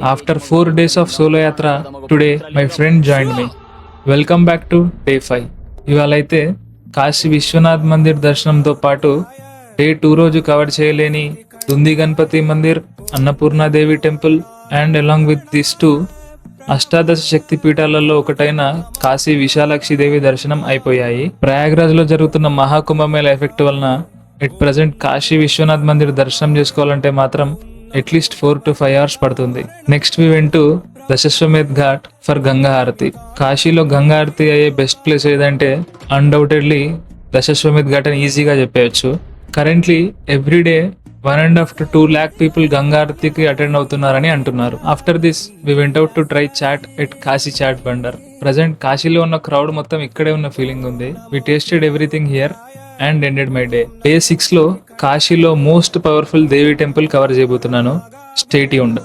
After 4 days of solo yatra, today my friend joined me. Welcome back to day 5. ఇవాళ అయితే కాశీ విశ్వనాథ్ మందిర్ దర్శనంతో పాటు day 2 రోజు కవర్ చేయలేని దుంది Ganapati Mandir, Annapurnadevi temple and along with this 2 అష్టాదశ శక్తి పీఠాలలో ఒకటైన కాశీ విశాలాక్షి దేవి దర్శనం అయిపోయాయి. ప్రయాగ్రాజ్ లో జరుగుతున్న మహాకుంభమేళ ఎఫెక్ట్ వలన ఎట్ ప్రెసెంట్ కాశీ విశ్వనాథ్ మందిర్ దర్శనం చేసుకోవాలంటే మాత్రం అట్లీస్ట్ 4 to 5 hours పడుతుంది. Next we went to Dashashwamedh Ghat for Ganga aarti. కాశీలో గంగా హారతి అయ్యే బెస్ట్ ప్లేస్ ఏదంటే అన్డౌటెడ్లీ దశశ్వమేధ్ ఘాట్ అని ఈజీగా చెప్పేయచ్చు. Currently everyday 1.5 to 2 lakh people Ganga హారతికి అటెండ్ అవుతున్నారని అంటున్నారు. After this we went out to try chaat at Kashi chaat Bhandar. Present కాశీలో ఉన్న క్రౌడ్ మొత్తం ఇక్కడే ఉన్న ఫీలింగ్ ఉంది. We tasted everything here and ended my day. Day 6 లో కాశీలో most powerful Devi temple cover చేయబోతున్నాను. Stay tuned.